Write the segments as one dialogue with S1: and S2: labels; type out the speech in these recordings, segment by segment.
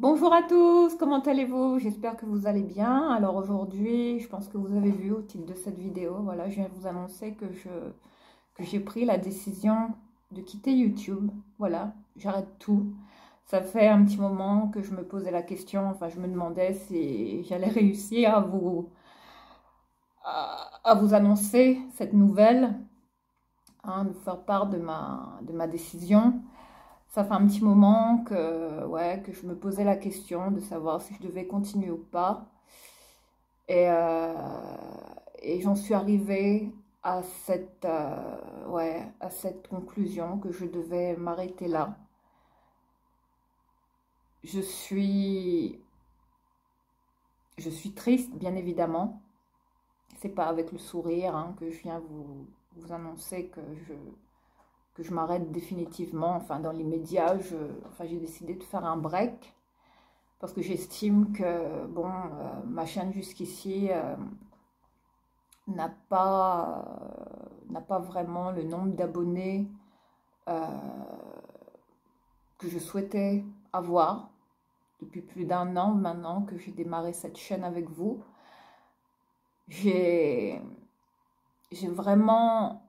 S1: Bonjour à tous, comment allez-vous? J'espère que vous allez bien. Alors aujourd'hui, je pense que vous avez vu au titre de cette vidéo, voilà, je viens vous annoncer que j'ai pris la décision de quitter YouTube. Voilà, j'arrête tout. Ça fait un petit moment que je me posais la question, enfin je me demandais si j'allais réussir à vous annoncer cette nouvelle, hein, de vous faire part de ma décision. Ça fait un petit moment que, ouais, que je me posais la question de savoir si je devais continuer ou pas. Et, euh, et j'en suis arrivée à ouais, à cette conclusion que je devais m'arrêter là. Je suis, je suis triste, bien évidemment. C'est pas avec le sourire, hein, que je viens vous annoncer que je m'arrête définitivement. Enfin, dans l'immédiat, enfin, j'ai décidé de faire un break parce que j'estime que, bon, ma chaîne jusqu'ici n'a pas vraiment le nombre d'abonnés euh, que je souhaitais avoir depuis plus d'un an maintenant que j'ai démarré cette chaîne avec vous. J'ai j'ai vraiment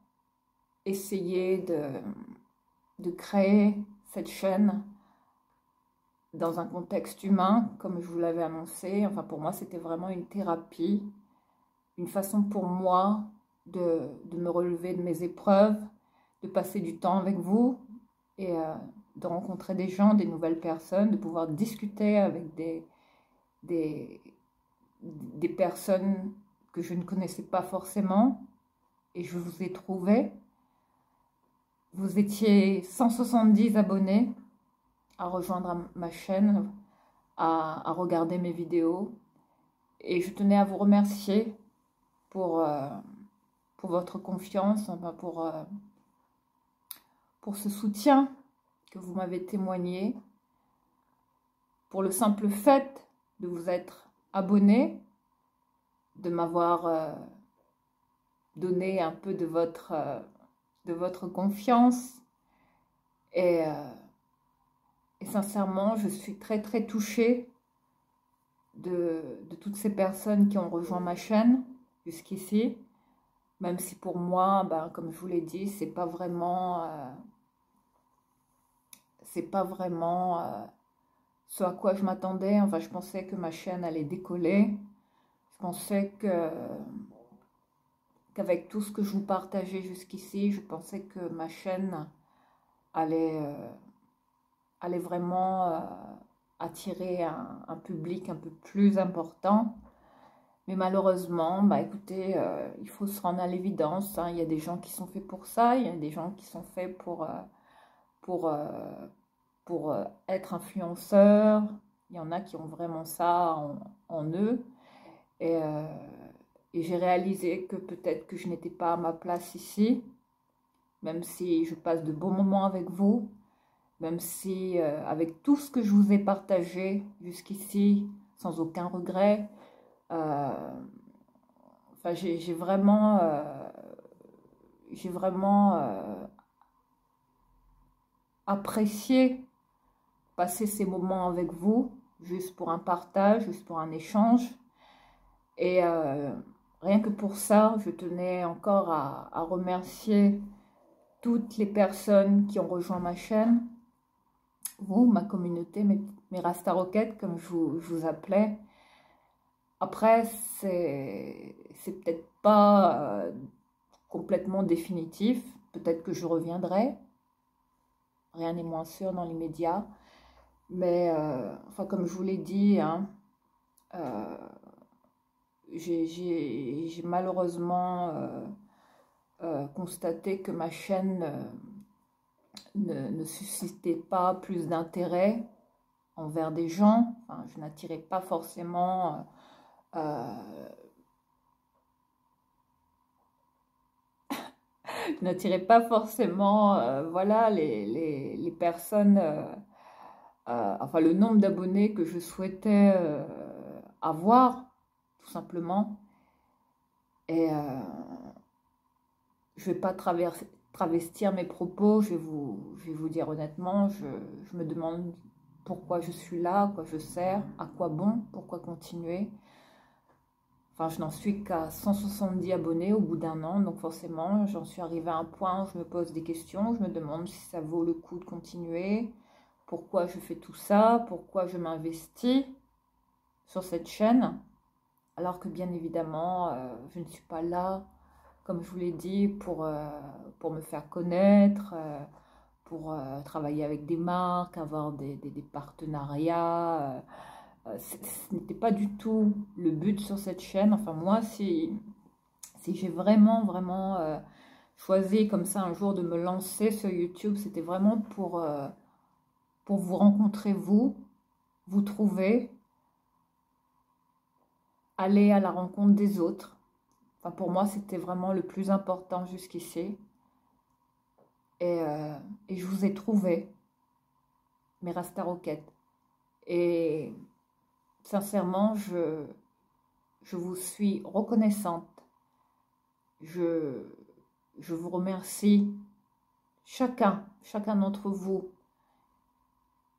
S1: essayé de créer cette chaîne dans un contexte humain, comme je vous l'avais annoncé. Enfin, pour moi, c'était vraiment une thérapie, une façon pour moi de me relever de mes épreuves, de passer du temps avec vous et de rencontrer des gens, des nouvelles personnes, de pouvoir discuter avec des, des personnes que je ne connaissais pas forcément. Et je vous ai trouvé. Vous étiez 170 abonnés à rejoindre ma chaîne, à regarder mes vidéos. Et je tenais à vous remercier pour, euh, pour votre confiance, enfin pour ce soutien que vous m'avez témoigné, pour le simple fait de vous être abonné, de m'avoir donné un peu de votre confiance. Et, euh, et sincèrement, je suis très très touchée de toutes ces personnes qui ont rejoint ma chaîne jusqu'ici. Même si pour moi, ben, comme je vous l'ai dit, c'est pas vraiment ce à quoi je m'attendais. Enfin, je pensais que ma chaîne allait décoller. Je pensais qu'avec tout ce que je vous partageais jusqu'ici, je pensais que ma chaîne allait, allait vraiment attirer un public un peu plus important. Mais malheureusement, bah écoutez, il faut se rendre à l'évidence, hein. Il y a des gens qui sont faits pour ça, il y a des gens qui sont faits pour, être influenceurs. Il y en a qui ont vraiment ça en eux. Et, euh, et j'ai réalisé que peut-être que je n'étais pas à ma place ici, même si je passe de bons moments avec vous, même si avec tout ce que je vous ai partagé jusqu'ici, sans aucun regret, euh, enfin, j'ai vraiment apprécié passer ces moments avec vous, juste pour un partage, juste pour un échange. Et rien que pour ça, je tenais encore à remercier toutes les personnes qui ont rejoint ma chaîne, vous, ma communauté, mes Rasta Rockets, comme je vous appelais. Après, c'est peut-être pas complètement définitif. Peut-être que je reviendrai. Rien n'est moins sûr dans l'immédiat. Mais, enfin, comme je vous l'ai dit, hein, euh, j'ai malheureusement constaté que ma chaîne ne suscitait pas plus d'intérêt envers des gens. Enfin, je n'attirais pas forcément voilà, les personnes, enfin le nombre d'abonnés que je souhaitais avoir, tout simplement. Et je ne vais pas travestir mes propos, je vais vous dire honnêtement, je me demande pourquoi je suis là, à quoi je sers, à quoi bon, pourquoi continuer. Enfin, je n'en suis qu'à 170 abonnés au bout d'un an, donc forcément, j'en suis arrivée à un point où je me pose des questions, je me demande si ça vaut le coup de continuer, pourquoi je fais tout ça, pourquoi je m'investis sur cette chaîne, alors que bien évidemment, je ne suis pas là, comme je vous l'ai dit, pour me faire connaître, pour travailler avec des marques, avoir des partenariats. Ce n'était pas du tout le but sur cette chaîne. Enfin, moi, si j'ai vraiment choisi comme ça un jour de me lancer sur YouTube, c'était vraiment pour vous rencontrer, vous trouver, aller à la rencontre des autres. Enfin, pour moi, c'était vraiment le plus important jusqu'ici. Et, euh, et je vous ai trouvé, mes Rasta Roquettes. Et sincèrement, je vous suis reconnaissante. Je, je vous remercie, chacun d'entre vous,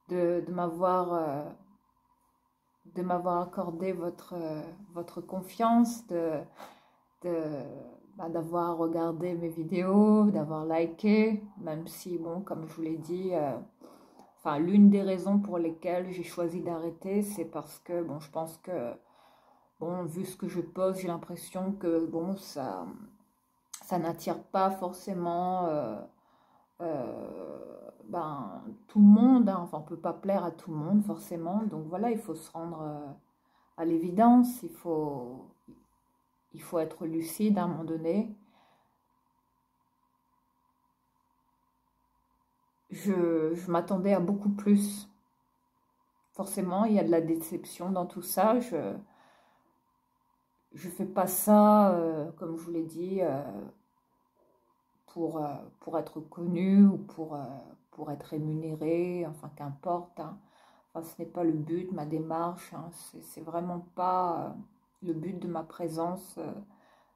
S1: de m'avoir accordé votre confiance, d'avoir regardé mes vidéos, d'avoir liké, même si, bon, comme je vous l'ai dit, enfin, l'une des raisons pour lesquelles j'ai choisi d'arrêter, c'est parce que, bon, je pense que, bon, vu ce que je poste, j'ai l'impression que, bon, ça n'attire pas forcément tout le monde, hein. Enfin, on ne peut pas plaire à tout le monde, forcément. Donc voilà, il faut se rendre à l'évidence, il faut être lucide à un moment donné. Je m'attendais à beaucoup plus. Forcément, il y a de la déception dans tout ça. Je fais pas ça, comme je vous l'ai dit, pour être connu ou pour être rémunéré, enfin qu'importe, hein. Enfin, ce n'est pas le but, ma démarche, hein. C'est vraiment pas le but de ma présence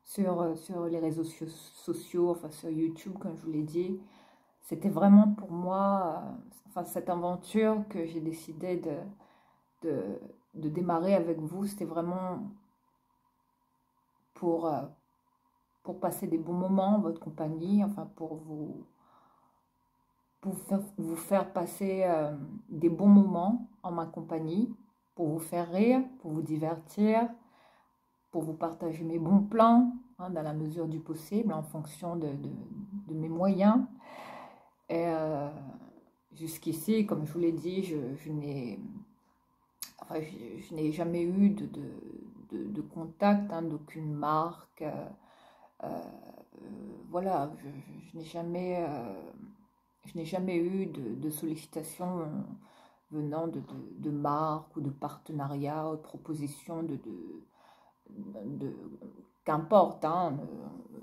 S1: sur les réseaux sociaux, enfin sur YouTube, comme je vous l'ai dit. C'était vraiment pour moi, enfin cette aventure que j'ai décidé de, de démarrer avec vous, c'était vraiment pour, euh, pour passer des bons moments en votre compagnie, enfin vous faire passer des bons moments en ma compagnie, pour vous faire rire, pour vous divertir, pour vous partager mes bons plans, hein, dans la mesure du possible, en fonction de mes moyens. Et jusqu'ici, comme je vous l'ai dit, je n'ai enfin, jamais eu de contact, hein, d'aucune marque. Voilà, je n'ai jamais eu de sollicitations venant de marques ou de partenariats ou de propositions de qu'importe, hein.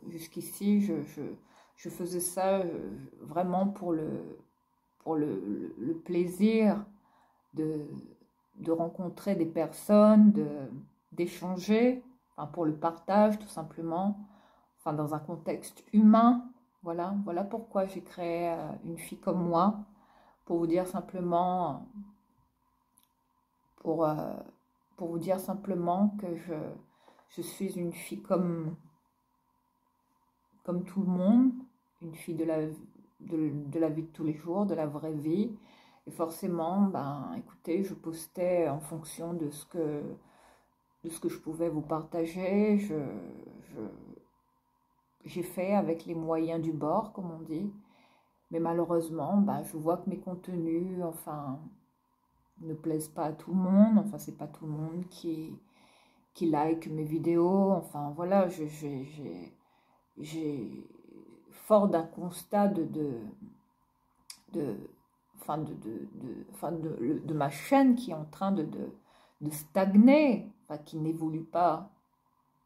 S1: Jusqu'ici, je faisais ça vraiment pour le plaisir de, de rencontrer des personnes, d'échanger, enfin pour le partage tout simplement, enfin dans un contexte humain. Voilà pourquoi j'ai créé Une fille comme moi, pour vous dire simplement, pour, euh, pour vous dire simplement que je suis une fille comme tout le monde, une fille de la vie de tous les jours, de la vraie vie. Et forcément, ben, écoutez, je postais en fonction de ce que je pouvais vous partager. J'ai fait avec les moyens du bord, comme on dit. Mais malheureusement, ben, je vois que mes contenus, enfin, ne plaisent pas à tout le monde. Enfin, c'est pas tout le monde qui like mes vidéos. Enfin, voilà, j'ai fort d'un constat de, enfin de ma chaîne qui est en train de stagner, enfin, qui n'évolue pas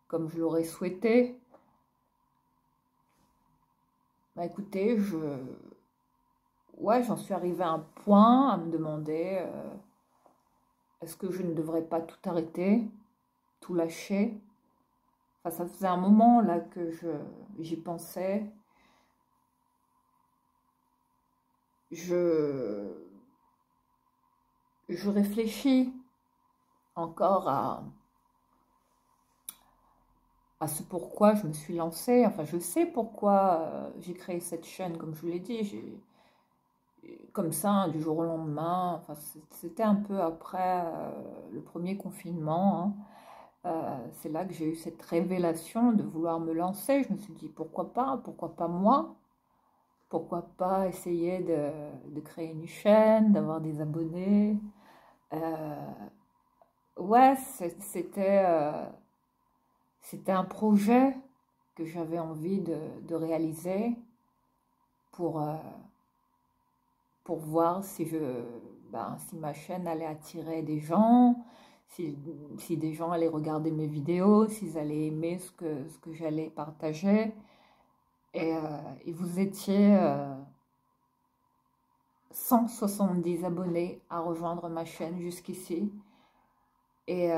S1: comme je l'aurais souhaité. Bah, écoutez, ouais, j'en suis arrivée à un point à me demander est-ce que je ne devrais pas tout arrêter, tout lâcher. Enfin, ça faisait un moment là que j'y pensais. Je je réfléchis encore à ce pourquoi je me suis lancée. Enfin, je sais pourquoi j'ai créé cette chaîne, comme je vous l'ai dit, comme ça, hein, du jour au lendemain. Enfin, c'était un peu après le premier confinement, hein. C'est là que j'ai eu cette révélation de vouloir me lancer. Je me suis dit, pourquoi pas moi? Pourquoi pas essayer de créer une chaîne, d'avoir des abonnés? Euh, ouais, c'était un projet que j'avais envie de réaliser pour, pour voir si ma chaîne allait attirer des gens, si des gens allaient regarder mes vidéos, s'ils allaient aimer ce que j'allais partager. Et vous étiez 170 abonnés à rejoindre ma chaîne jusqu'ici. Et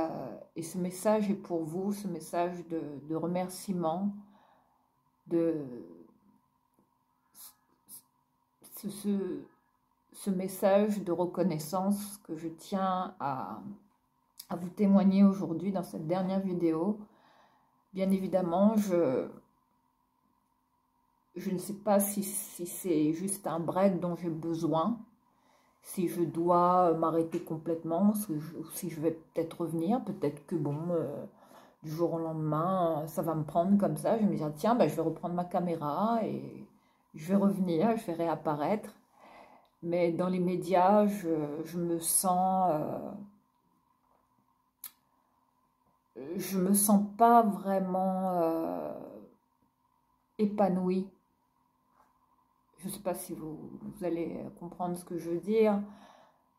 S1: ce message est pour vous, ce message de remerciement, de ce, ce- ce message de reconnaissance que je tiens à vous témoigner aujourd'hui dans cette dernière vidéo. Bien évidemment, je ne sais pas si c'est juste un break dont j'ai besoin, si je dois m'arrêter complètement, si je vais peut-être revenir, peut-être que bon, du jour au lendemain, ça va me prendre comme ça, je vais me dire, tiens, ben, je vais reprendre ma caméra et je vais revenir, je vais réapparaître. Mais dans les médias, je me sens pas vraiment épanouie. Je ne sais pas si vous allez comprendre ce que je veux dire,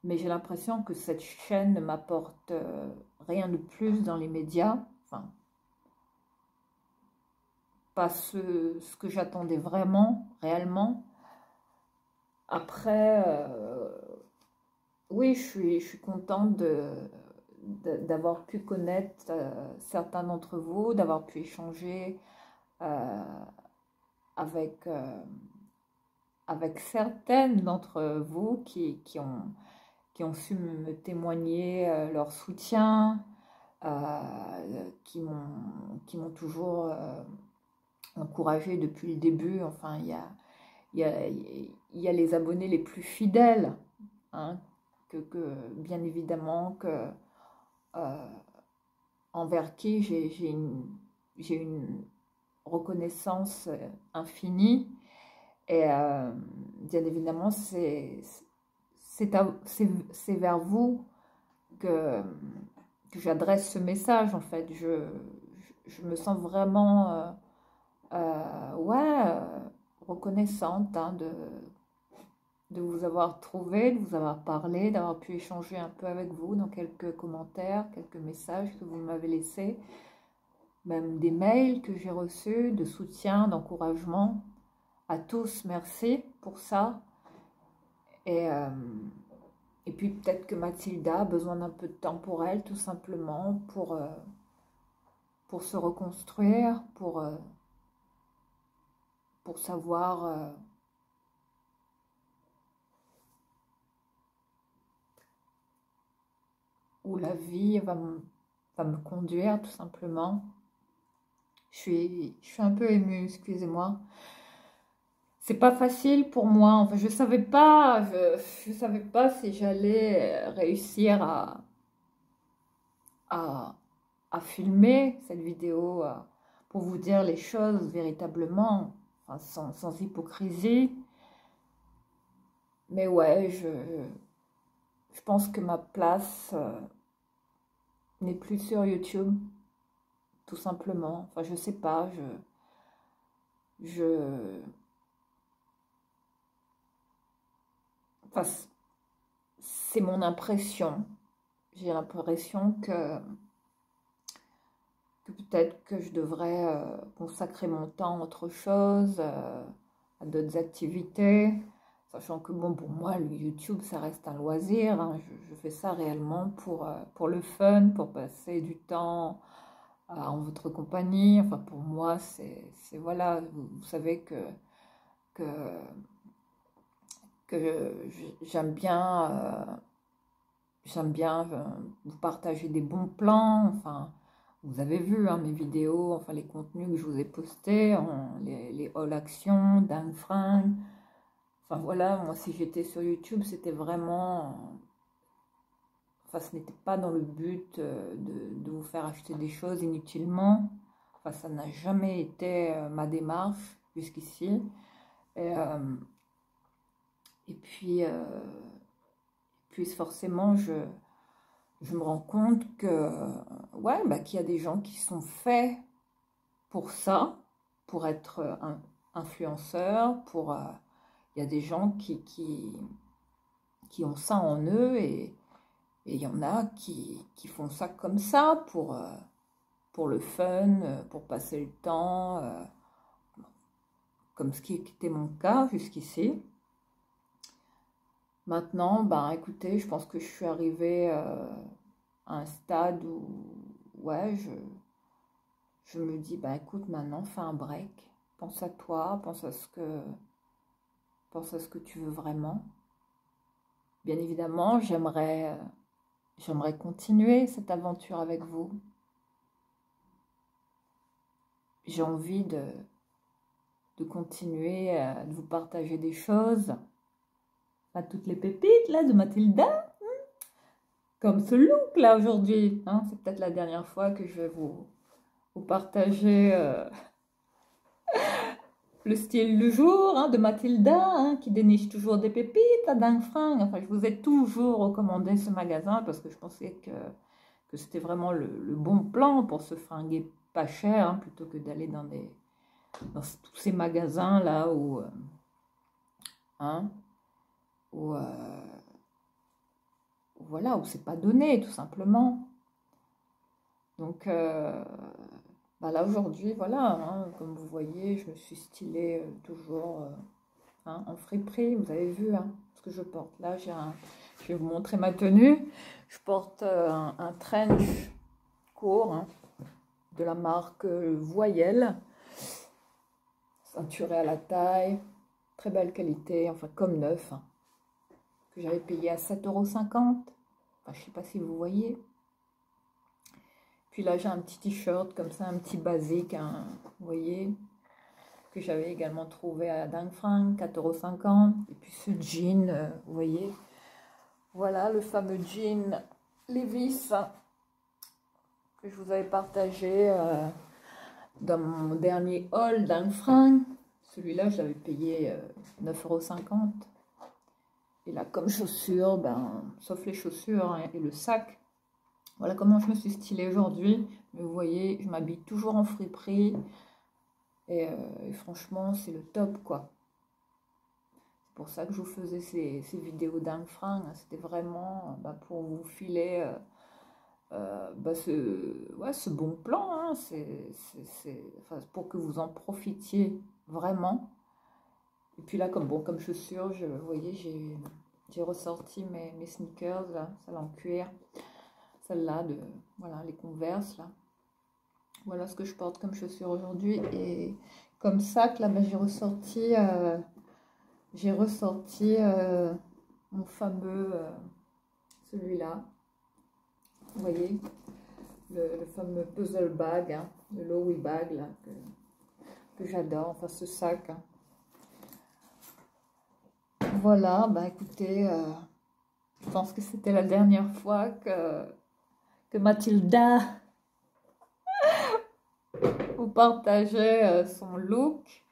S1: mais j'ai l'impression que cette chaîne ne m'apporte rien de plus dans les médias. Enfin, pas ce que j'attendais vraiment, réellement. Après, oui, je suis contente d'avoir pu connaître certains d'entre vous, d'avoir pu échanger euh, avec, avec certaines d'entre vous qui ont su me témoigner leur soutien, qui m'ont toujours encouragé depuis le début. Enfin, il y a, il y a les abonnés les plus fidèles, hein, bien évidemment, euh, envers qui j'ai une reconnaissance infinie. Et bien évidemment, c'est vers vous que, que j'adresse ce message, en fait. Je me sens vraiment ouais, reconnaissante, hein, de vous avoir trouvé, de vous avoir parlé, d'avoir pu échanger un peu avec vous dans quelques commentaires, quelques messages que vous m'avez laissés, même des mails que j'ai reçus de soutien, d'encouragement. À tous, merci pour ça. Et, euh, et puis peut-être que Mathilda a besoin d'un peu de temps pour elle, tout simplement, pour se reconstruire, pour savoir où la vie va me conduire, tout simplement. Je suis un peu émue, excusez-moi. C'est pas facile pour moi. Enfin, je savais pas si j'allais réussir à, à filmer cette vidéo pour vous dire les choses véritablement, enfin, sans hypocrisie. Mais ouais, je pense que ma place n'est plus sur YouTube, tout simplement. Enfin, je sais pas, je, enfin, c'est mon impression. J'ai l'impression que peut-être que je devrais consacrer mon temps à autre chose, à d'autres activités, sachant que bon, pour moi, le YouTube, ça reste un loisir, hein. Je fais ça réellement pour le fun, pour passer du temps en votre compagnie. Enfin, pour moi, voilà, vous savez que, que j'aime bien, j'aime bien vous partager des bons plans, enfin, vous avez vu hein, mes vidéos, enfin les contenus que je vous ai postés, les haul actions, Dang Fringue. Enfin voilà, moi si j'étais sur YouTube, c'était vraiment... Enfin, ce n'était pas dans le but de vous faire acheter des choses inutilement. Enfin, ça n'a jamais été ma démarche jusqu'ici. Et, euh, et puis forcément, je me rends compte que, ouais, bah, qu'il y a des gens qui sont faits pour ça, pour être influenceurs, il y a des gens qui ont ça en eux et il y en a qui font ça comme ça pour le fun, pour passer le temps, comme ce qui était mon cas jusqu'ici. Maintenant, ben écoutez, je pense que je suis arrivée à un stade où, ouais, je me dis, ben écoute, maintenant, fais un break. Pense à toi, pense à ce que tu veux vraiment. Bien évidemment, j'aimerais continuer cette aventure avec vous. J'ai envie de continuer de vous partager des choses. Pas toutes les pépites là de Mathilda, comme ce look là aujourd'hui. Hein, c'est peut-être la dernière fois que je vais vous partager le style du jour hein, de Mathilda, hein, qui déniche toujours des pépites à dingue fringue. Enfin, je vous ai toujours recommandé ce magasin parce que je pensais que c'était vraiment le bon plan pour se fringuer pas cher, hein, plutôt que d'aller dans tous ces magasins là hein, où, voilà, où c'est pas donné tout simplement. Donc bah là aujourd'hui, voilà, hein, comme vous voyez, je me suis stylée toujours hein, en friperie. Vous avez vu hein, ce que je porte. Là, je vais vous montrer ma tenue. Je porte un trench court hein, de la marque Voyelle, ceinturé à la taille, très belle qualité, enfin comme neuf, hein, que j'avais payé à 7,50 €. Enfin, je sais pas si vous voyez. Puis là, j'ai un petit t-shirt comme ça, un petit basique, hein, vous voyez, que j'avais également trouvé à Dang Fringue, 4,50 €. Et puis ce jean, vous voyez, voilà le fameux jean Levi's que je vous avais partagé dans mon dernier haul Dang Fringue. Celui-là, je l'avais payé 9,50 €. Et là, comme chaussures, ben, sauf les chaussures hein, et le sac, voilà comment je me suis stylée aujourd'hui. Mais vous voyez, je m'habille toujours en friperie. Et franchement, c'est le top, quoi. C'est pour ça que je vous faisais ces vidéos dingue fringue. C'était vraiment bah, pour vous filer bah, ouais, ce bon plan. Hein. Enfin, pour que vous en profitiez vraiment. Et puis là, comme chaussures, vous voyez, j'ai ressorti mes sneakers, là, celles en cuir. Celle-là, voilà, les Converse, là. Voilà ce que je porte comme chaussures aujourd'hui. Et comme sac, là, ben, j'ai ressorti mon fameux, celui-là. Vous voyez, le fameux puzzle bag, hein, le Lowy bag, là, que j'adore. Enfin, ce sac. Hein. Voilà, bah écoutez, je pense que c'était la dernière fois que Mathilda vous partageait son look.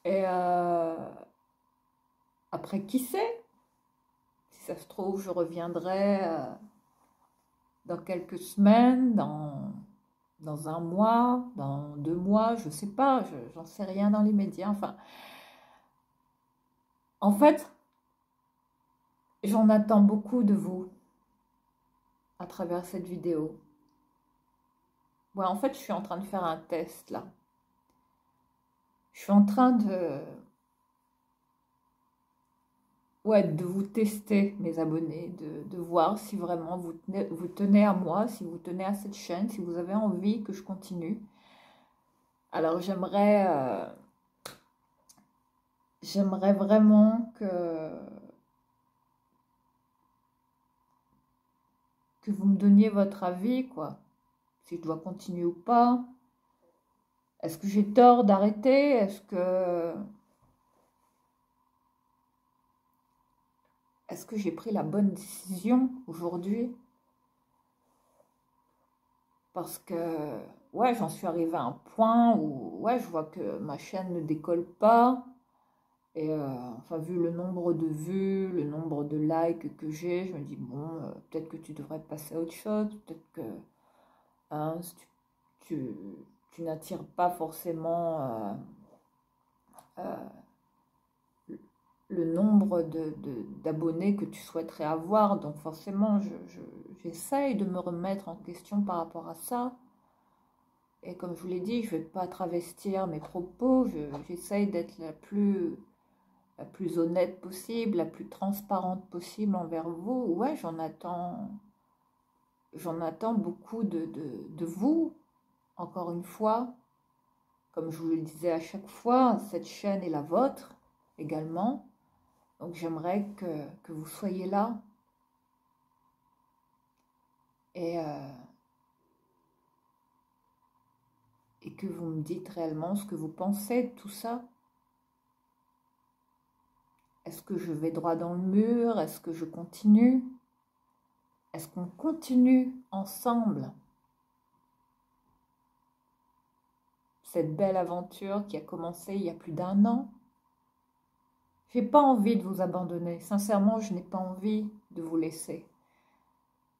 S1: Et après, qui sait? Si ça se trouve, je reviendrai dans quelques semaines, dans un mois, dans 2 mois, je sais pas, j'en sais rien dans les médias. Enfin, en fait, j'en attends beaucoup de vous à travers cette vidéo. Ouais, en fait, je suis en train de faire un test là. Je suis en train ouais, de vous tester, mes abonnés, de voir si vraiment vous tenez à moi, si vous tenez à cette chaîne, si vous avez envie que je continue. Alors, j'aimerais vraiment que vous me donniez votre avis, quoi. Si je dois continuer ou pas. Est-ce que j'ai tort d'arrêter? Est-ce que j'ai pris la bonne décision aujourd'hui? Parce que, ouais, j'en suis arrivée à un point où, ouais, je vois que ma chaîne ne décolle pas. Et enfin, vu le nombre de vues, le nombre de likes que j'ai, je me dis, bon, peut-être que tu devrais passer à autre chose. Peut-être que hein, si tu, tu n'attires pas forcément euh, le nombre d'abonnés que tu souhaiterais avoir. Donc forcément, j'essaye de me remettre en question par rapport à ça. Et comme je vous l'ai dit, je ne vais pas travestir mes propos. J'essaye d'être la plus honnête possible, la plus transparente possible envers vous. Ouais, j'en attends beaucoup de vous. Encore une fois, comme je vous le disais à chaque fois, cette chaîne est la vôtre également. Donc j'aimerais que vous soyez là et, et que vous me dites réellement ce que vous pensez de tout ça. Est-ce que je vais droit dans le mur? Est-ce que je continue? Est-ce qu'on continue ensemble cette belle aventure qui a commencé il y a plus d'1 an? J'ai pas envie de vous abandonner. Sincèrement, je n'ai pas envie de vous laisser.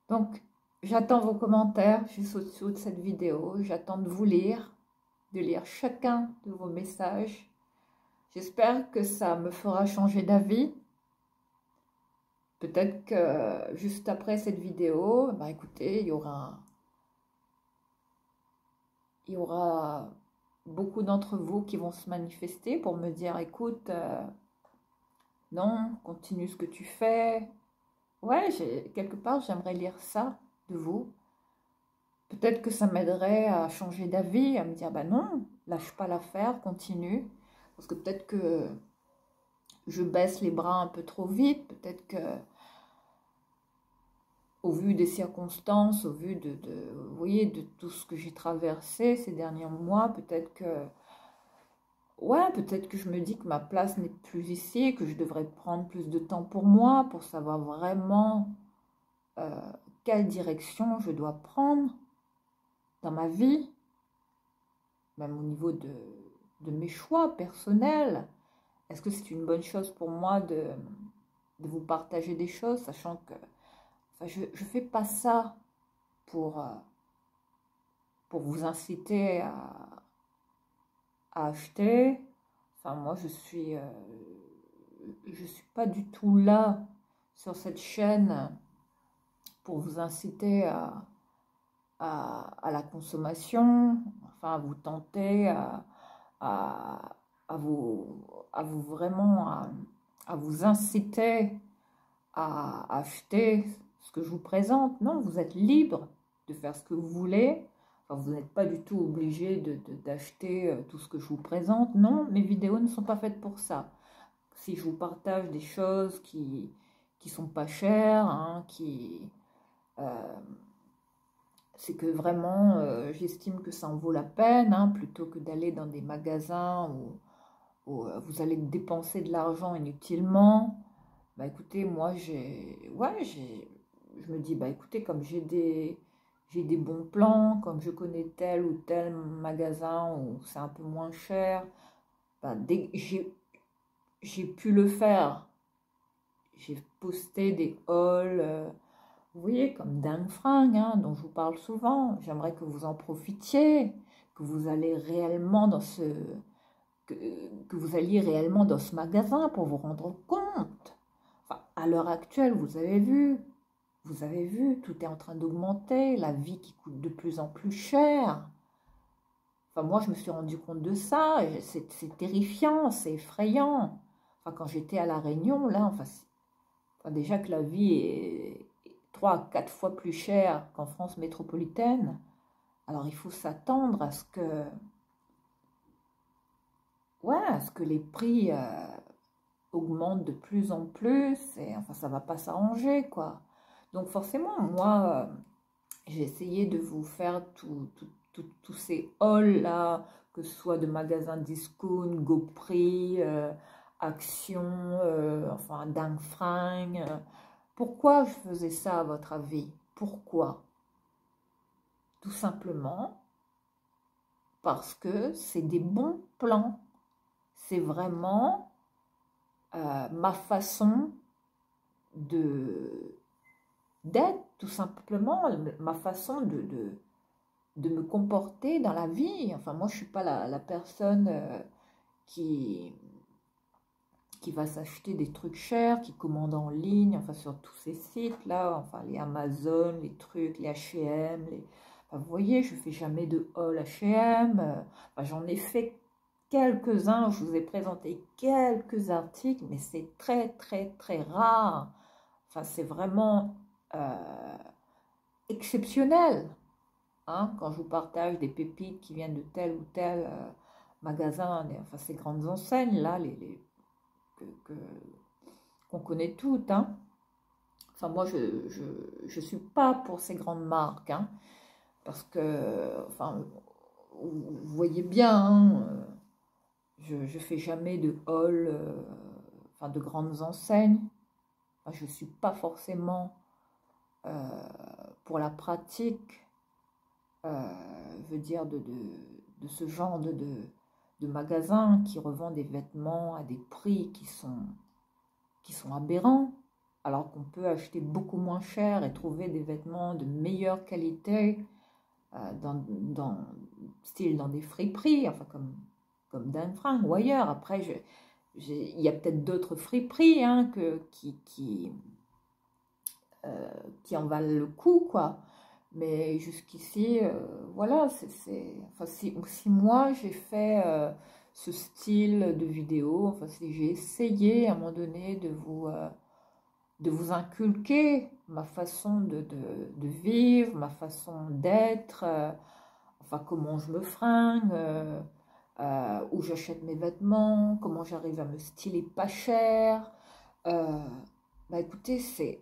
S1: Donc, j'attends vos commentaires juste au-dessous de cette vidéo. J'attends de lire chacun de vos messages. J'espère que ça me fera changer d'avis. Peut-être que juste après cette vidéo, bah écoutez, il y aura beaucoup d'entre vous qui vont se manifester pour me dire, écoute, non, continue ce que tu fais. Ouais, quelque part, j'aimerais lire ça de vous. Peut-être que ça m'aiderait à changer d'avis, à me dire, bah non, lâche pas l'affaire, continue. Parce que peut-être que je baisse les bras un peu trop vite, peut-être que au vu des circonstances, au vu vous voyez, de tout ce que j'ai traversé ces derniers mois, peut-être que, ouais, peut-être que je me dis que ma place n'est plus ici, que je devrais prendre plus de temps pour moi, pour savoir vraiment euh, quelle direction je dois prendre dans ma vie, même au niveau de mes choix personnels. Est-ce que c'est une bonne chose pour moi de vous partager des choses, sachant que enfin, je ne fais pas ça pour, pour vous inciter à acheter. Enfin, moi, je suis pas du tout là sur cette chaîne pour vous inciter à la consommation, enfin, à vous tenter, à, à vous vraiment, à vous inciter à acheter ce que je vous présente. Non, vous êtes libre de faire ce que vous voulez. Enfin, vous n'êtes pas du tout obligé d'acheter tout ce que je vous présente. Non, mes vidéos ne sont pas faites pour ça. Si je vous partage des choses qui sont pas chères, hein, euh, c'est que vraiment, j'estime que ça en vaut la peine, hein, plutôt que d'aller dans des magasins où vous allez dépenser de l'argent inutilement. Bah écoutez, moi je me dis, bah écoutez, comme j'ai des bons plans, comme je connais tel ou tel magasin où c'est un peu moins cher, bah, dès que j'ai pu le faire, j'ai posté des hauls, vous voyez, comme Dingue Fringue, hein, dont je vous parle souvent. J'aimerais que vous en profitiez, que vous allez réellement que, que vous alliez réellement dans ce magasin pour vous rendre compte. Enfin, à l'heure actuelle, vous avez vu, tout est en train d'augmenter, la vie qui coûte de plus en plus cher. Enfin, moi, je me suis rendu compte de ça, c'est terrifiant, c'est effrayant. Enfin, quand j'étais à La Réunion, là, enfin, déjà que la vie est 3 à 4 fois plus chère qu'en France métropolitaine, alors il faut s'attendre à ce que, ouais, à ce que les prix augmentent de plus en plus, et enfin, ça va pas s'arranger, quoi. Donc forcément, moi, j'ai essayé de vous faire tous ces hauls là, que ce soit de magasins discount, GoPrix, Action, enfin Dingue Fringue. Pourquoi je faisais ça à votre avis? Pourquoi? Tout simplement parce que c'est des bons plans. C'est vraiment ma façon de d'être, tout simplement, ma façon de me comporter dans la vie. Enfin, moi, je ne suis pas la personne qui, qui va s'acheter des trucs chers, qui commande en ligne, enfin, sur tous ces sites-là, enfin, les Amazon, les trucs, les H&M, enfin, vous voyez, je ne fais jamais de haul H&M, enfin, j'en ai fait quelques-uns, je vous ai présenté quelques articles, mais c'est très, très, très rare. Enfin, c'est vraiment exceptionnel. Hein, quand je vous partage des pépites qui viennent de tel ou tel magasin, enfin ces grandes enseignes là, qu'on connaît toutes. Hein. Enfin moi je suis pas pour ces grandes marques, hein, parce que enfin vous voyez bien, hein, je fais jamais de haul, enfin de grandes enseignes. Enfin, je suis pas forcément pour la pratique. Je veux dire, de ce genre de magasins qui revendent des vêtements à des prix qui sont aberrants, alors qu'on peut acheter beaucoup moins cher et trouver des vêtements de meilleure qualité, style dans des friperies, enfin comme Dan Frank ou ailleurs. Après, il y a peut-être d'autres friperies hein, qui en valent le coup, quoi. Mais jusqu'ici, voilà, enfin, si moi j'ai fait ce style de vidéo, enfin, si j'ai essayé à un moment donné de vous inculquer ma façon de vivre, ma façon d'être, enfin, comment je me fringue, où j'achète mes vêtements, comment j'arrive à me styler pas cher, bah écoutez, c'est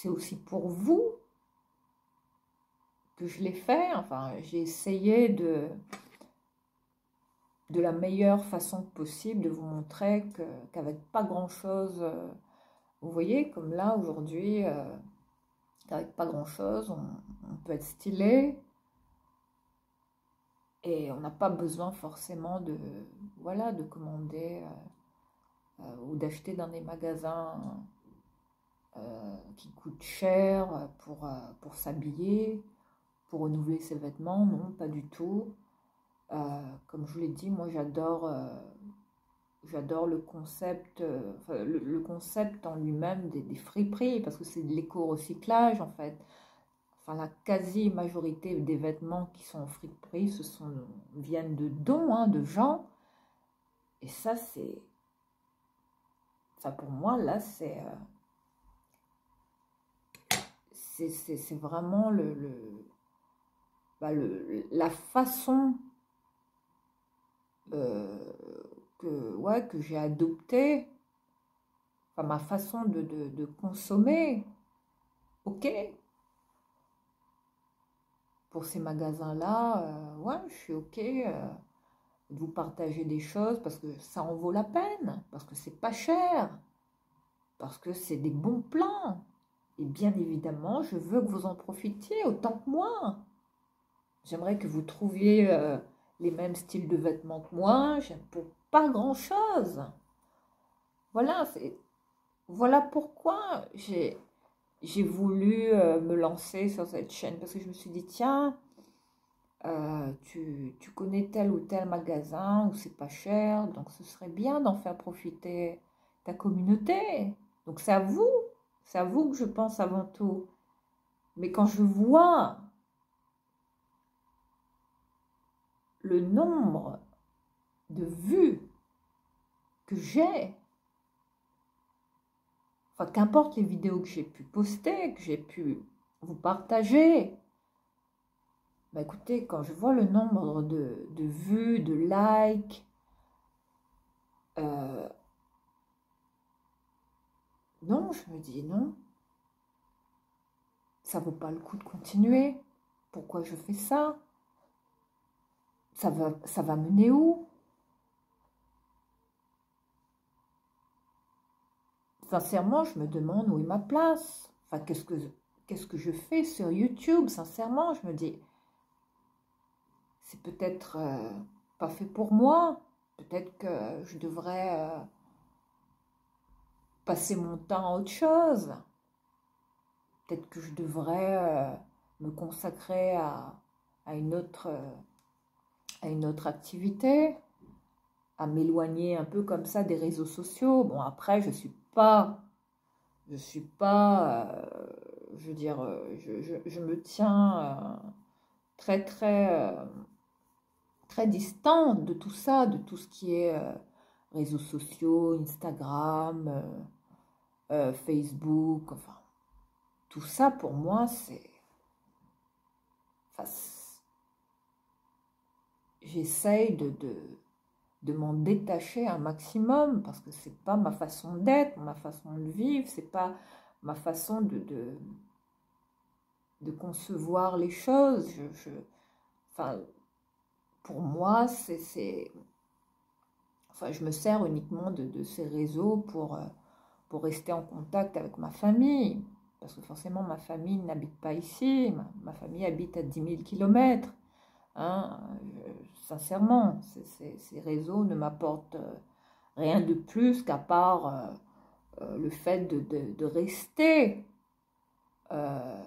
S1: aussi pour vous que je l'ai fait. Enfin, j'ai essayé de la meilleure façon possible de vous montrer qu'avec pas grand-chose, vous voyez, comme là aujourd'hui, qu'avec pas grand-chose, on peut être stylé et on n'a pas besoin forcément voilà, de commander ou d'acheter dans des magasins qui coûtent cher pour s'habiller, pour renouveler ses vêtements. Non, pas du tout. Comme je vous l'ai dit, moi j'adore le concept, enfin, le concept en lui-même des friperies, parce que c'est de l'éco-recyclage en fait. Enfin, la quasi-majorité des vêtements qui sont en friperie, viennent de dons, hein, de gens. Et ça, pour moi, là, c'est vraiment la façon que j'ai adoptée, enfin, ma façon de consommer. Ok, pour ces magasins-là, ouais, je suis ok de vous partager des choses parce que ça en vaut la peine, parce que c'est pas cher, parce que c'est des bons plans. Et bien évidemment, je veux que vous en profitiez autant que moi. J'aimerais que vous trouviez les mêmes styles de vêtements que moi, pour pas grand-chose. Voilà, voilà pourquoi j'ai voulu me lancer sur cette chaîne, parce que je me suis dit, tiens, tu connais tel ou tel magasin où c'est pas cher, donc ce serait bien d'en faire profiter ta communauté. Donc c'est à vous que je pense avant tout. Mais quand je vois le nombre de vues que j'ai, enfin qu'importe les vidéos que j'ai pu poster, que j'ai pu vous partager, bah écoutez, quand je vois le nombre de vues, de likes, non, je me dis non. ça vaut pas le coup de continuer. Pourquoi je fais ça? Ça va mener où? Sincèrement, je me demande où est ma place. Enfin, qu'est-ce que je fais sur YouTube? Sincèrement, je me dis, c'est peut-être pas fait pour moi. Peut-être que je devrais passer mon temps à autre chose. Peut-être que je devrais me consacrer à à une autre activité, à m'éloigner un peu comme ça des réseaux sociaux. Bon, après, je suis pas, je veux dire, je me tiens très distante de tout ça, de tout ce qui est réseaux sociaux, Instagram, Facebook, enfin, tout ça pour moi, enfin, j'essaye de m'en détacher un maximum parce que c'est pas ma façon d'être, ma façon de vivre, c'est pas ma façon de concevoir les choses. Enfin, pour moi, enfin, je me sers uniquement de ces réseaux pour rester en contact avec ma famille. Parce que forcément, ma famille n'habite pas ici. Ma famille habite à 10 000 km. Hein, sincèrement, ces réseaux ne m'apportent rien de plus qu'à part le fait euh,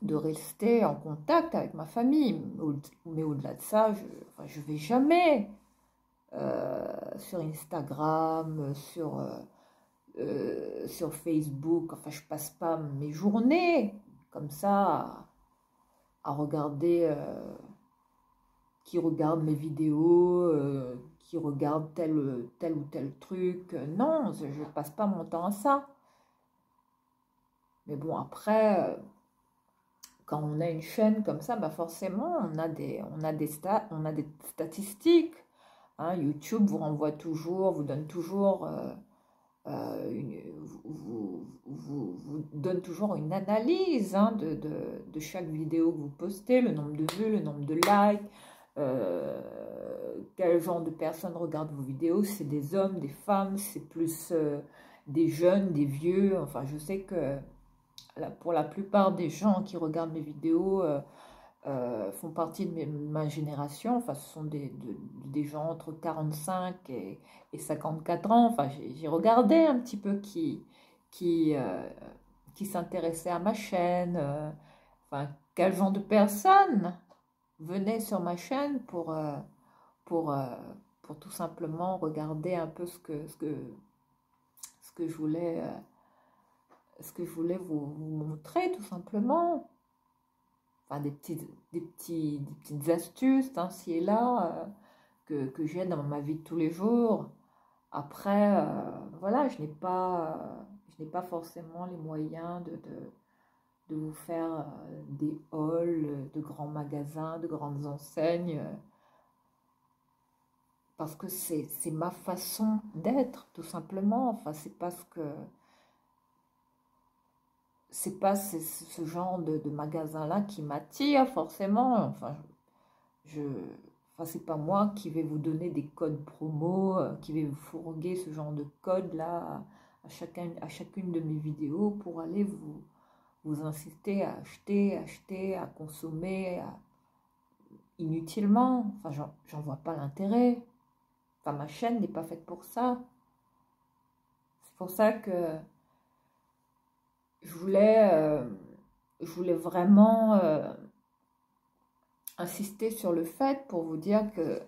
S1: de rester en contact avec ma famille. Mais au-delà de ça, enfin, je vais jamais sur Instagram, sur Facebook. Enfin, je passe pas mes journées comme ça à regarder qui regarde mes vidéos, qui regarde tel ou tel truc. Non, je ne passe pas mon temps à ça. Mais bon, après, quand on a une chaîne comme ça, bah forcément, on a des statistiques. Hein. YouTube vous renvoie toujours, vous donne toujours, vous donne toujours une analyse hein, de chaque vidéo que vous postez, le nombre de vues, le nombre de likes, quel genre de personnes regardent vos vidéos, c'est des hommes, des femmes, c'est plus des jeunes, des vieux. Enfin, je sais que pour la plupart des gens qui regardent mes vidéos font partie de ma génération. Enfin, ce sont des gens entre 45 et 54 ans. Enfin, j'ai regardé un petit peu qui, euh, qui s'intéressait à ma chaîne. Enfin, quel genre de personnes venaient sur ma chaîne pour, euh, pour tout simplement regarder un peu ce que je voulais, vous montrer, tout simplement. Enfin, des petites astuces, hein, ci et là, que j'ai dans ma vie de tous les jours. Après, voilà, je n'ai pas forcément les moyens de vous faire des hauls de grands magasins, de grandes enseignes, parce que c'est ma façon d'être, tout simplement. Enfin, c'est pas ce genre de magasin-là qui m'attire forcément. Enfin, je, enfin, c'est pas moi qui vais vous donner des codes promo, qui vais vous fourguer ce genre de code-là à chacune de mes vidéos pour aller vous inciter à acheter, à consommer inutilement. Enfin, j'en vois pas l'intérêt. Enfin, ma chaîne n'est pas faite pour ça. C'est pour ça que je voulais, euh, je voulais vraiment insister sur le fait pour vous dire que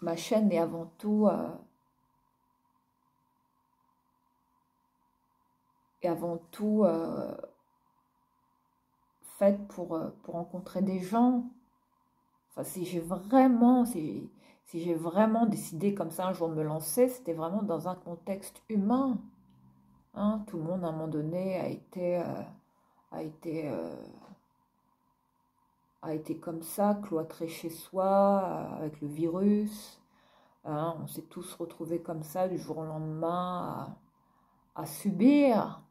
S1: ma chaîne est avant tout faite pour rencontrer des gens. Enfin, si j'ai vraiment décidé comme ça un jour de me lancer, c'était vraiment dans un contexte humain. Hein. Tout le monde à un moment donné a été, euh, a été comme ça, cloîtré chez soi, avec le virus. Hein. On s'est tous retrouvés comme ça du jour au lendemain à subir.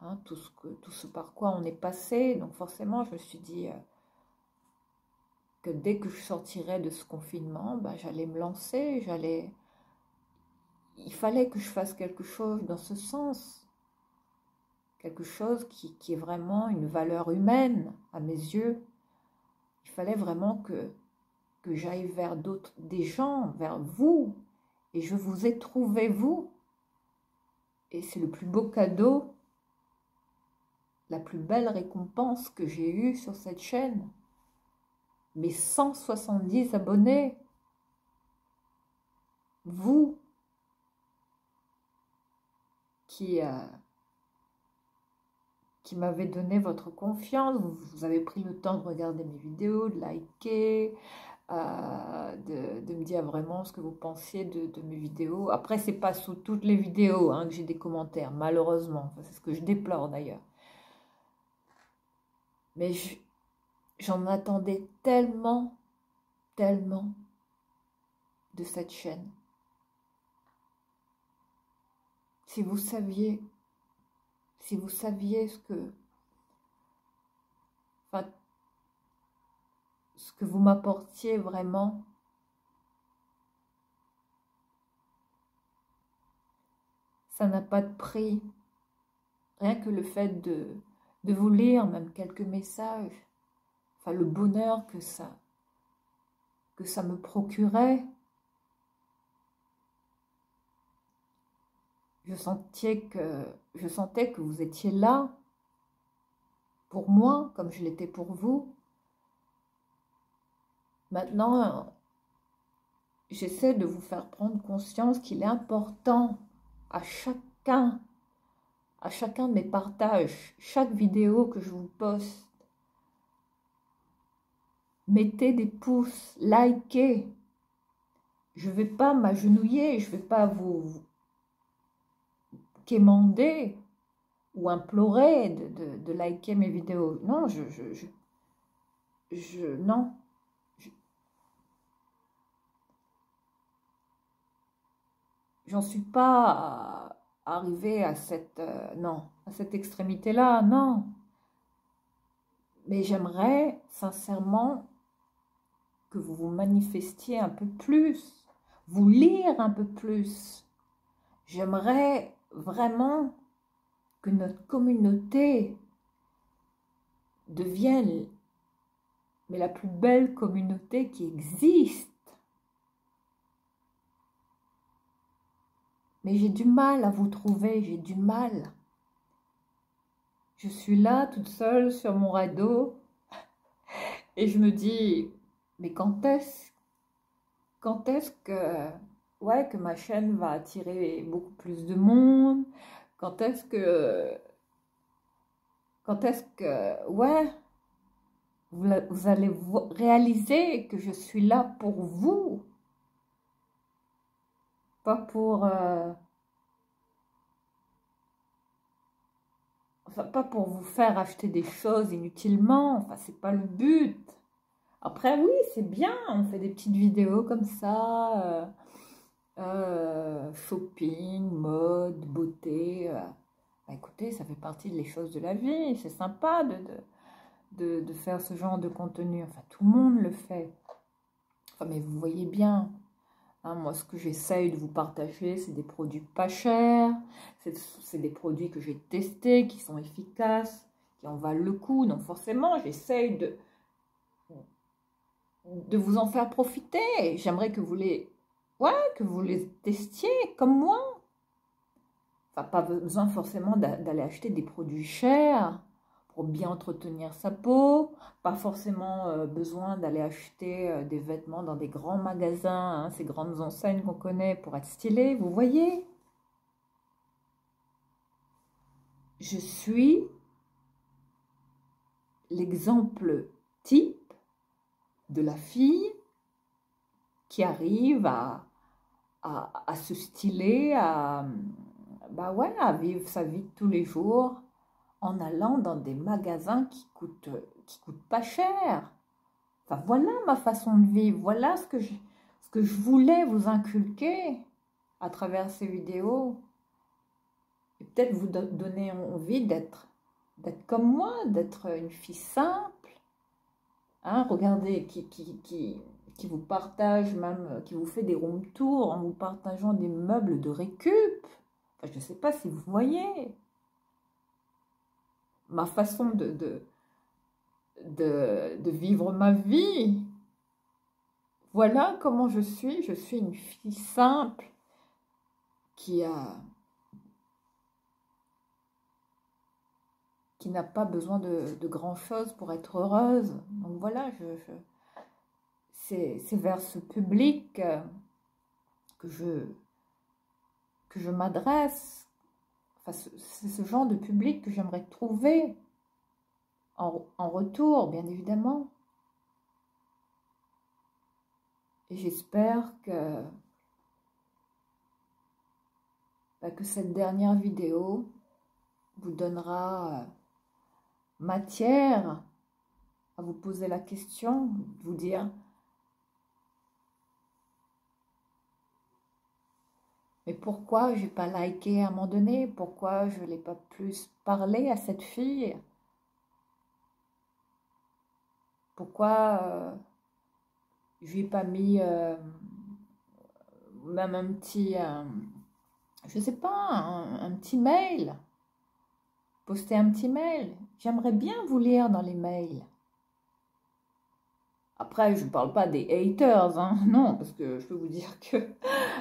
S1: hein, tout ce par quoi on est passé. Donc forcément, je me suis dit que dès que je sortirais de ce confinement, ben, j'allais me lancer, il fallait que je fasse quelque chose dans ce sens, quelque chose qui est vraiment une valeur humaine à mes yeux. Il fallait vraiment que j'aille vers des gens, vers vous, et je vous ai trouvé, vous, et c'est le plus beau cadeau, la plus belle récompense que j'ai eue sur cette chaîne. Mes 170 abonnés, vous, qui m'avez donné votre confiance, vous avez pris le temps de regarder mes vidéos, de liker, de me dire vraiment ce que vous pensiez de mes vidéos. Après, c'est pas sous toutes les vidéos hein, que j'ai des commentaires, malheureusement. Enfin, c'est ce que je déplore d'ailleurs. Mais j'en attendais tellement, tellement de cette chaîne. Si vous saviez enfin, ce que vous m'apportiez vraiment, ça n'a pas de prix. Rien que le fait de vous lire, même quelques messages, enfin le bonheur que ça me procurait. Je sentais que vous étiez là pour moi, comme je l'étais pour vous. Maintenant, j'essaie de vous faire prendre conscience qu'il est important à chacun de mes partages, chaque vidéo que je vous poste, mettez des pouces, likez. Je ne vais pas m'agenouiller, je ne vais pas vous quémander ou implorer de liker mes vidéos. Non, non. J'en suis pas arrivée à cette, non, à cette extrémité-là, non. Mais j'aimerais sincèrement que vous vous manifestiez un peu plus, vous lire un peu plus. J'aimerais vraiment que notre communauté devienne mais la plus belle communauté qui existe. Mais j'ai du mal à vous trouver, j'ai du mal. Je suis là toute seule sur mon radeau et je me dis, mais quand est-ce que ma chaîne va attirer beaucoup plus de monde? Quand est-ce que, ouais, vous allez réaliser que je suis là pour vous, pas pour, enfin, pas pour vous faire acheter des choses inutilement, enfin, c'est pas le but. Après, oui, c'est bien, on fait des petites vidéos comme ça, shopping, mode, beauté. Bah, écoutez, ça fait partie des choses de la vie, c'est sympa de faire ce genre de contenu. Enfin, tout le monde le fait. Enfin, mais vous voyez bien, hein, moi, ce que j'essaye de vous partager, c'est des produits pas chers, c'est des produits que j'ai testés, qui sont efficaces, qui en valent le coup. Donc forcément, j'essaye de vous en faire profiter. J'aimerais que vous que vous les testiez comme moi. Enfin, pas besoin forcément d'aller acheter des produits chers pour bien entretenir sa peau. Pas forcément besoin d'aller acheter des vêtements dans des grands magasins, hein, ces grandes enseignes qu'on connaît pour être stylé. Vous voyez? Je suis l'exemple type de la fille qui arrive à se styler, bah ouais, à vivre sa vie de tous les jours en allant dans des magasins qui coûtent pas cher. Enfin, voilà ma façon de vivre, voilà ce que je voulais vous inculquer à travers ces vidéos. et peut-être vous donner envie d'être comme moi, d'être une fille simple. Hein, regardez, qui vous partage même, qui vous fait des room tours en vous partageant des meubles de récup. Enfin, je ne sais pas si vous voyez ma façon de vivre ma vie. Voilà comment je suis. Je suis une fille simple qui n'a pas besoin de grand-chose pour être heureuse. Donc voilà, c'est vers ce public que je m'adresse. Enfin, c'est ce genre de public que j'aimerais trouver en retour, bien évidemment. Et j'espère que cette dernière vidéo vous donnera matière à vous poser la question, vous dire mais pourquoi j'ai pas liké à un moment donné? Pourquoi je n'ai pas plus parlé à cette fille? Pourquoi je lui ai pas mis même un petit, je sais pas, un petit mail? Poster un petit mail. J'aimerais bien vous lire dans les mails. Après, je ne parle pas des haters, hein, non, parce que je peux vous dire que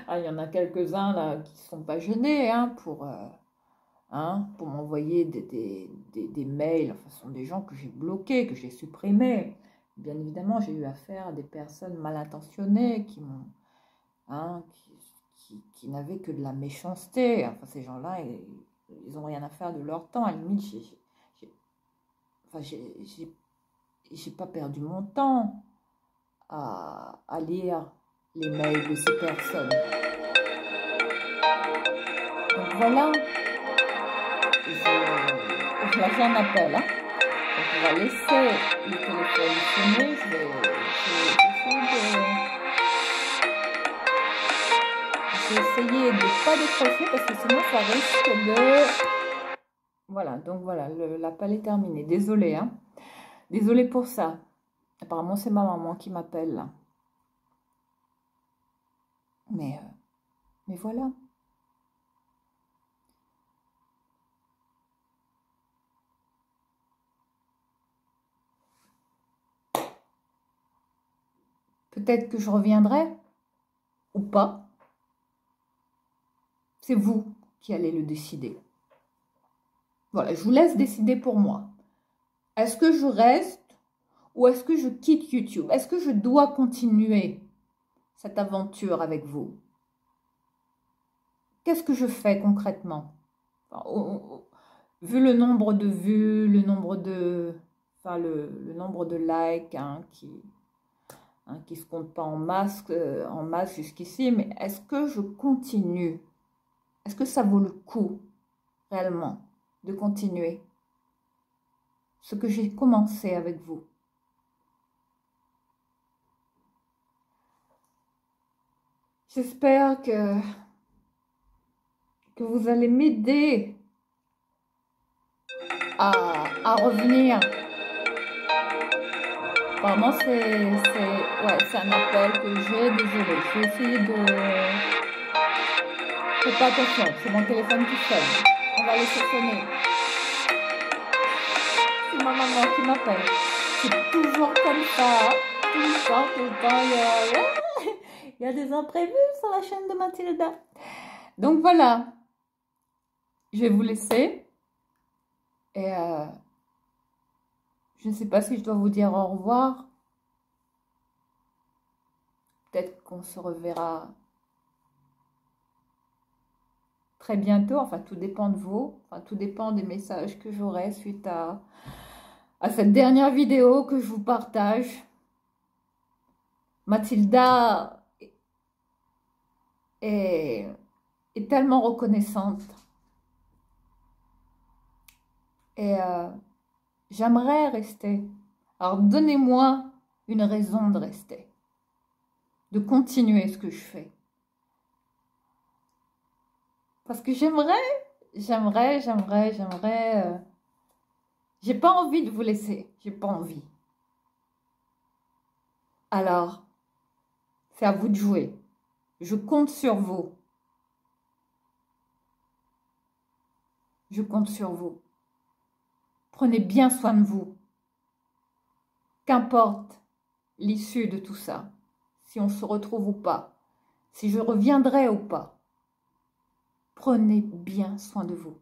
S1: il y en a quelques-uns là qui ne sont pas gênés pour m'envoyer des mails. Enfin, ce sont des gens que j'ai bloqués, que j'ai supprimés. Bien évidemment, j'ai eu affaire à des personnes mal intentionnées qui m'ont, qui n'avaient que de la méchanceté. Enfin, ces gens-là, ils n'ont rien à faire de leur temps. À la limite, j'ai pas perdu mon temps à lire les mails de ces personnes. Donc voilà, là j'ai un appel. Hein. Donc on va laisser le téléphone sonner. Je vais essayer de ne pas décrocher parce que sinon ça risque de... Voilà, donc voilà, l'appel est terminé. Désolée, hein. Désolée pour ça. Apparemment, c'est ma maman qui m'appelle là. Mais voilà. Peut-être que je reviendrai ou pas. C'est vous qui allez le décider. Voilà, je vous laisse décider pour moi. Est-ce que je reste ou est-ce que je quitte YouTube? Est-ce que je dois continuer cette aventure avec vous? Qu'est-ce que je fais concrètement? Vu le nombre de vues, le nombre de likes qui se compte pas en masse jusqu'ici, mais est-ce que je continue? Est-ce que ça vaut le coup réellement de continuer ce que j'ai commencé avec vous? J'espère que vous allez m'aider à revenir. Apparemment, c'est un appel que j'ai. Désolée, je vais essayer de... Faites pas attention, c'est mon téléphone qui sonne. On va laisser sonner. C'est ma maman qui m'appelle. C'est toujours comme ça. Tout le temps. Il y a des imprévus sur la chaîne de Mathilda. Donc voilà. Je vais vous laisser. Et je ne sais pas si je dois vous dire au revoir. Peut-être qu'on se reverra très bientôt. Enfin, tout dépend de vous. Enfin, tout dépend des messages que j'aurai suite à cette dernière vidéo que je vous partage. Mathilda est tellement reconnaissante. Et j'aimerais rester. Alors, donnez-moi une raison de rester. De continuer ce que je fais. Parce que j'aimerais j'aimerais. J'ai pas envie de vous laisser. J'ai pas envie. Alors, c'est à vous de jouer. Je compte sur vous. Je compte sur vous. Prenez bien soin de vous. Qu'importe l'issue de tout ça, si on se retrouve ou pas, si je reviendrai ou pas, prenez bien soin de vous.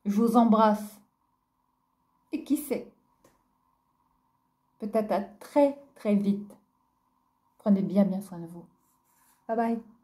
S1: Je vous embrasse. Et qui sait, peut-être à très très vite. Prenez bien soin de vous. Bye bye.